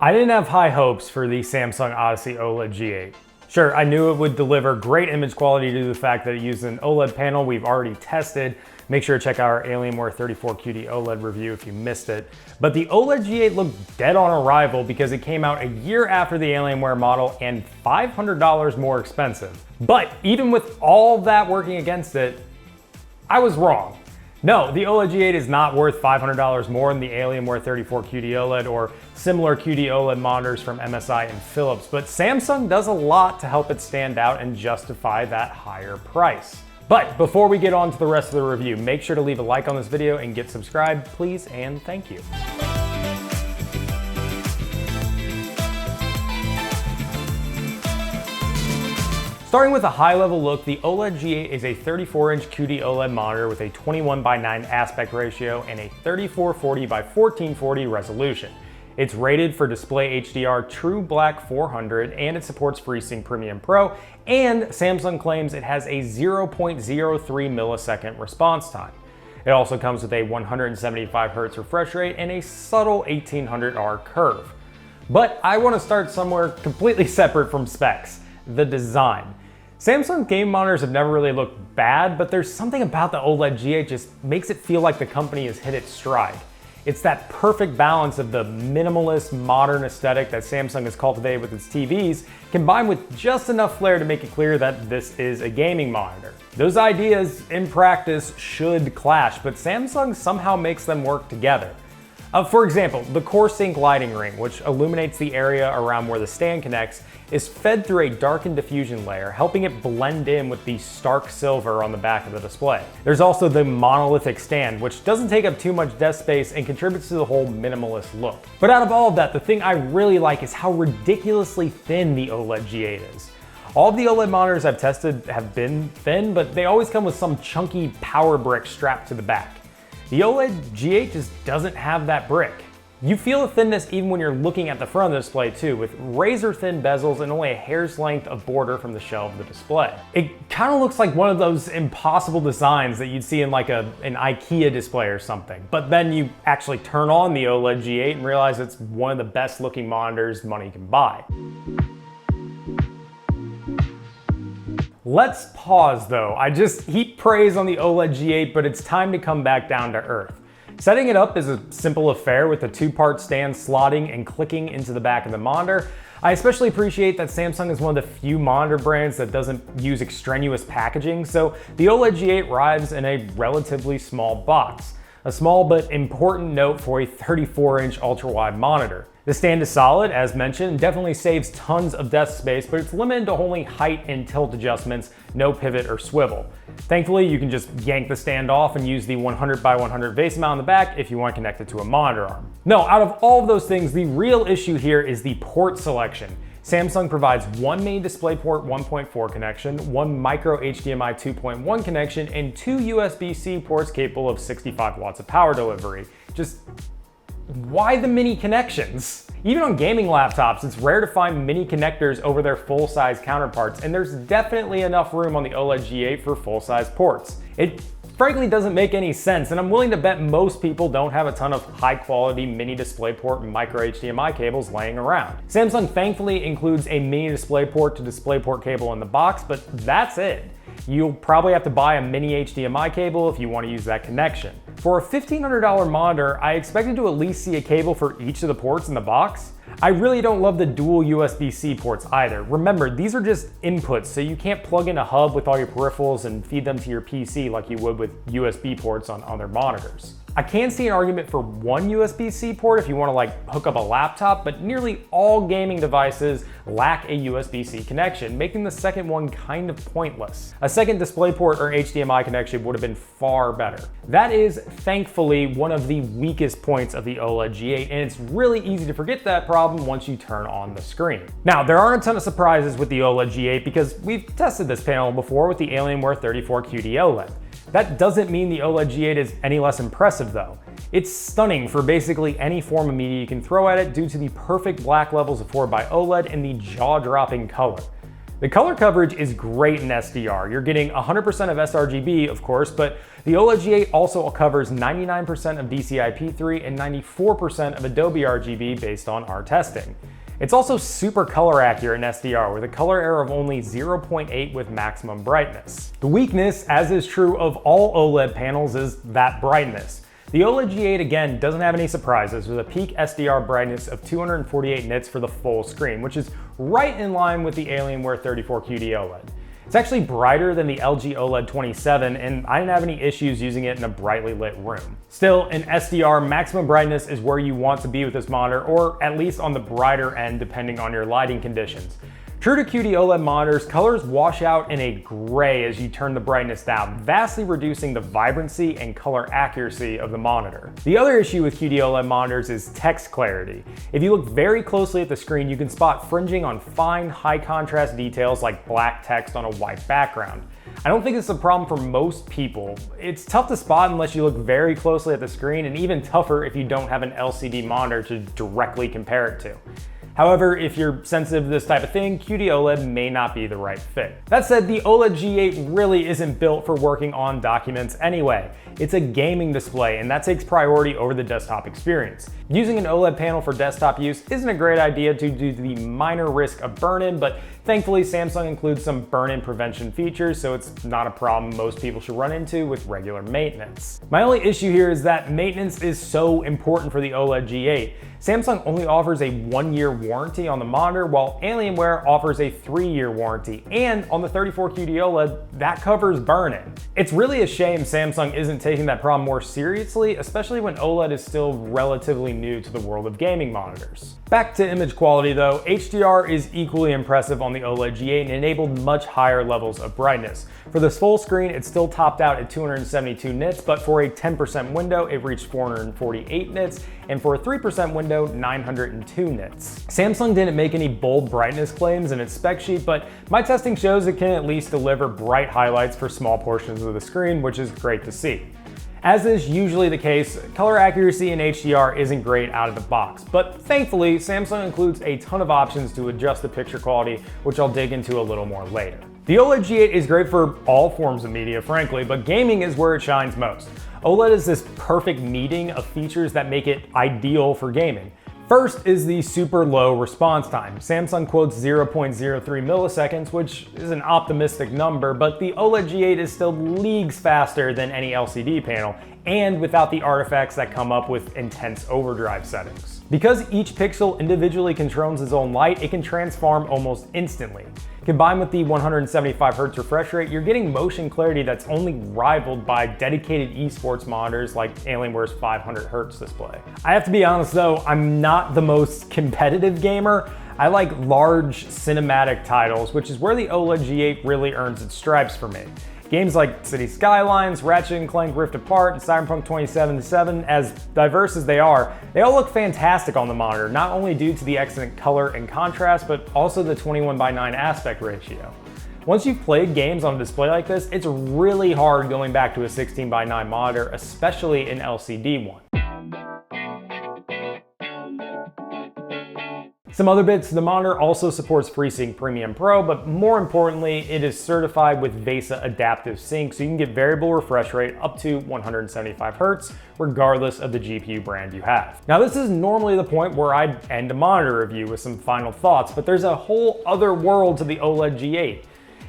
I didn't have high hopes for the Samsung Odyssey OLED G8. Sure, I knew it would deliver great image quality due to the fact that it used an OLED panel we've already tested. Make sure to check out our Alienware 34QD OLED review if you missed it. But the OLED G8 looked dead on arrival because it came out a year after the Alienware model and $500 more expensive. But even with all that working against it, I was wrong. No, the OLED G8 is not worth $500 more than the Alienware 34QD OLED or similar QD OLED monitors from MSI and Philips, but Samsung does a lot to help it stand out and justify that higher price. But before we get on to the rest of the review, make sure to leave a like on this video and get subscribed, please, and thank you. Starting with a high-level look, the OLED G8 is a 34-inch QD OLED monitor with a 21:9 aspect ratio and a 3440x1440 resolution. It's rated for Display HDR True Black 400 and it supports FreeSync Premium Pro, and Samsung claims it has a 0.03 millisecond response time. It also comes with a 175 Hz refresh rate and a subtle 1800R curve. But I want to start somewhere completely separate from specs: the design. Samsung game monitors have never really looked bad, but there's something about the OLED G8 just makes it feel like the company has hit its stride. It's that perfect balance of the minimalist, modern aesthetic that Samsung has cultivated with its TVs, combined with just enough flair to make it clear that this is a gaming monitor. Those ideas, in practice, should clash, but Samsung somehow makes them work together. For example, the CoreSync lighting ring, which illuminates the area around where the stand connects, is fed through a darkened diffusion layer, helping it blend in with the stark silver on the back of the display. There's also the monolithic stand, which doesn't take up too much desk space and contributes to the whole minimalist look. But out of all of that, the thing I really like is how ridiculously thin the OLED G8 is. All of the OLED monitors I've tested have been thin, but they always come with some chunky power brick strapped to the back. The OLED G8 just doesn't have that brick. You feel the thinness even when you're looking at the front of the display too, with razor thin bezels and only a hair's length of border from the shell of the display. It kind of looks like one of those impossible designs that you'd see in like an IKEA display or something. But then you actually turn on the OLED G8 and realize it's one of the best looking monitors money can buy. Let's pause though. I just heap praise on the OLED G8, but it's time to come back down to earth. Setting it up is a simple affair with a two-part stand slotting and clicking into the back of the monitor. I especially appreciate that Samsung is one of the few monitor brands that doesn't use extraneous packaging, so the OLED G8 arrives in a relatively small box. A small but important note for a 34-inch ultra-wide monitor. The stand is solid, as mentioned, and definitely saves tons of desk space, but it's limited to only height and tilt adjustments, no pivot or swivel. Thankfully, you can just yank the stand off and use the 100x100 base mount on the back if you want to connect it to a monitor arm. No, out of all of those things, the real issue here is the port selection. Samsung provides one main DisplayPort 1.4 connection, one micro HDMI 2.1 connection, and two USB-C ports capable of 65 watts of power delivery. Just why the mini connections? Even on gaming laptops, it's rare to find mini connectors over their full-size counterparts, and there's definitely enough room on the OLED G8 for full-size ports. It frankly doesn't make any sense, and I'm willing to bet most people don't have a ton of high-quality mini DisplayPort and micro HDMI cables laying around. Samsung thankfully includes a mini DisplayPort to DisplayPort cable in the box, but that's it. You'll probably have to buy a mini HDMI cable if you want to use that connection. For a $1,500 monitor, I expected to at least see a cable for each of the ports in the box. I really don't love the dual USB-C ports either. Remember, these are just inputs, so you can't plug in a hub with all your peripherals and feed them to your PC like you would with USB ports on other monitors. I can see an argument for one USB-C port if you want to like hook up a laptop, but nearly all gaming devices lack a USB-C connection, making the second one kind of pointless. A second DisplayPort or HDMI connection would have been far better. That is, thankfully, one of the weakest points of the OLED G8, and it's really easy to forget that problem once you turn on the screen. Now, there aren't a ton of surprises with the OLED G8 because we've tested this panel before with the Alienware 34QD OLED. That doesn't mean the OLED G8 is any less impressive though. It's stunning for basically any form of media you can throw at it due to the perfect black levels afforded by OLED and the jaw-dropping color. The color coverage is great in SDR. You're getting 100% of sRGB, of course, but the OLED G8 also covers 99% of DCI-P3 and 94% of Adobe RGB based on our testing. It's also super color accurate in SDR with a color error of only 0.8 with maximum brightness. The weakness, as is true of all OLED panels, is that brightness. The OLED G8 again doesn't have any surprises with a peak SDR brightness of 248 nits for the full screen, which is right in line with the Alienware 34QD OLED. It's actually brighter than the LG OLED 27, and I didn't have any issues using it in a brightly lit room. Still, in SDR, maximum brightness is where you want to be with this monitor, or at least on the brighter end depending on your lighting conditions. True to QD OLED monitors, colors wash out in a gray as you turn the brightness down, vastly reducing the vibrancy and color accuracy of the monitor. The other issue with QD OLED monitors is text clarity. If you look very closely at the screen, you can spot fringing on fine, high contrast details like black text on a white background. I don't think it's a problem for most people. It's tough to spot unless you look very closely at the screen, and even tougher if you don't have an LCD monitor to directly compare it to. However, if you're sensitive to this type of thing, QD OLED may not be the right fit. That said, the OLED G8 really isn't built for working on documents anyway. It's a gaming display, and that takes priority over the desktop experience. Using an OLED panel for desktop use isn't a great idea due to the minor risk of burn-in, but thankfully Samsung includes some burn-in prevention features, so it's not a problem most people should run into with regular maintenance. My only issue here is that maintenance is so important for the OLED G8. Samsung only offers a 1-year warranty on the monitor, while Alienware offers a 3-year warranty, and on the 34QD OLED, that covers burn-in. It's really a shame Samsung isn't taking that problem more seriously, especially when OLED is still relatively new to the world of gaming monitors. Back to image quality though, HDR is equally impressive on the OLED G8 and enabled much higher levels of brightness. For this full screen, it still topped out at 272 nits, but for a 10% window, it reached 448 nits, and for a 3% window, 902 nits. Samsung didn't make any bold brightness claims in its spec sheet, but my testing shows it can at least deliver bright highlights for small portions of the screen, which is great to see. As is usually the case, color accuracy in HDR isn't great out of the box, but thankfully, Samsung includes a ton of options to adjust the picture quality, which I'll dig into a little more later. The OLED G8 is great for all forms of media, frankly, but gaming is where it shines most. OLED is this perfect meeting of features that make it ideal for gaming. First is the super low response time. Samsung quotes 0.03 milliseconds, which is an optimistic number, but the OLED G8 is still leagues faster than any LCD panel, and without the artifacts that come up with intense overdrive settings. Because each pixel individually controls its own light, it can transform almost instantly. Combined with the 175Hz refresh rate, you're getting motion clarity that's only rivaled by dedicated esports monitors like Alienware's 500Hz display. I have to be honest though, I'm not the most competitive gamer. I like large cinematic titles, which is where the OLED G8 really earns its stripes for me. Games like City Skylines, Ratchet & Clank Rift Apart, and Cyberpunk 2077, as diverse as they all look fantastic on the monitor, not only due to the excellent color and contrast, but also the 21:9 aspect ratio. Once you've played games on a display like this, it's really hard going back to a 16:9 monitor, especially an LCD one. Some other bits, the monitor also supports FreeSync Premium Pro, but more importantly, it is certified with VESA Adaptive Sync, so you can get variable refresh rate up to 175Hz, regardless of the GPU brand you have. Now, this is normally the point where I'd end a monitor review with some final thoughts, but there's a whole other world to the OLED G8.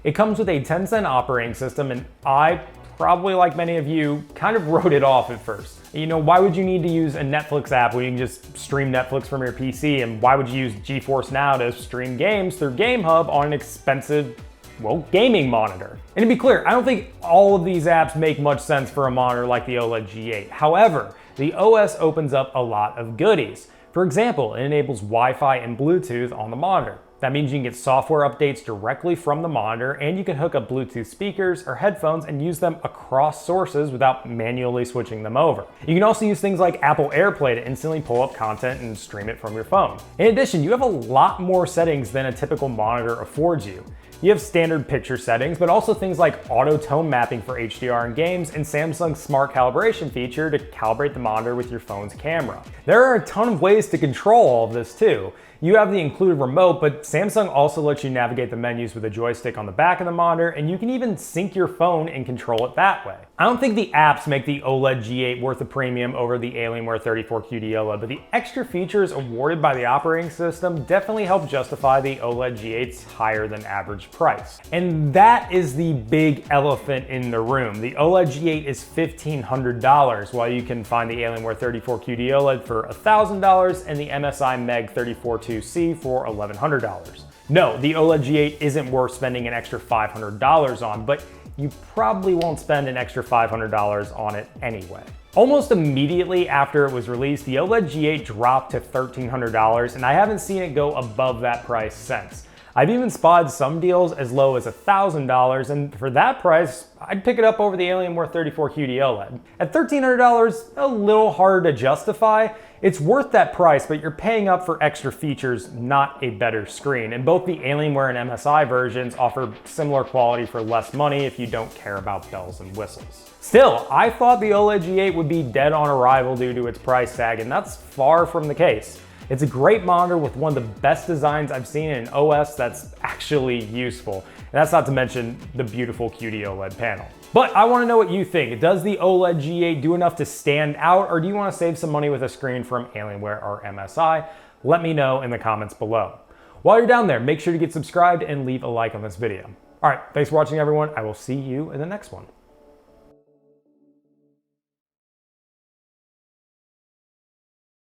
It comes with a Tizen operating system, and I, probably like many of you, kind of wrote it off at first. You know, why would you need to use a Netflix app when you can just stream Netflix from your PC? And why would you use GeForce Now to stream games through GameHub on an expensive, well, gaming monitor? And to be clear, I don't think all of these apps make much sense for a monitor like the OLED G8. However, the OS opens up a lot of goodies. For example, it enables Wi-Fi and Bluetooth on the monitor. That means you can get software updates directly from the monitor, and you can hook up Bluetooth speakers or headphones and use them across sources without manually switching them over. You can also use things like Apple AirPlay to instantly pull up content and stream it from your phone. In addition, you have a lot more settings than a typical monitor affords you. You have standard picture settings, but also things like auto tone mapping for HDR in games and Samsung's smart calibration feature to calibrate the monitor with your phone's camera. There are a ton of ways to control all of this too. You have the included remote, but Samsung also lets you navigate the menus with a joystick on the back of the monitor, and you can even sync your phone and control it that way. I don't think the apps make the OLED G8 worth a premium over the Alienware 34QD OLED, but the extra features awarded by the operating system definitely help justify the OLED G8's higher than average price. And that is the big elephant in the room. The OLED G8 is $1,500, while you can find the Alienware 34QD OLED for $1,000 and the MSI Meg 342C for $1,100. No, the OLED G8 isn't worth spending an extra $500 on, but you probably won't spend an extra $500 on it anyway. Almost immediately after it was released, the OLED G8 dropped to $1,300, and I haven't seen it go above that price since. I've even spotted some deals as low as $1,000, and for that price, I'd pick it up over the Alienware 34QD OLED. At $1,300, a little hard to justify. It's worth that price, but you're paying up for extra features, not a better screen. And both the Alienware and MSI versions offer similar quality for less money if you don't care about bells and whistles. Still, I thought the OLED G8 would be dead on arrival due to its price tag, and that's far from the case. It's a great monitor with one of the best designs I've seen in an OS that's actually useful. And that's not to mention the beautiful QD OLED panel. But I want to know what you think. Does the OLED G8 do enough to stand out, or do you want to save some money with a screen from Alienware or MSI? Let me know in the comments below. While you're down there, make sure to get subscribed and leave a like on this video. All right, thanks for watching everyone. I will see you in the next one.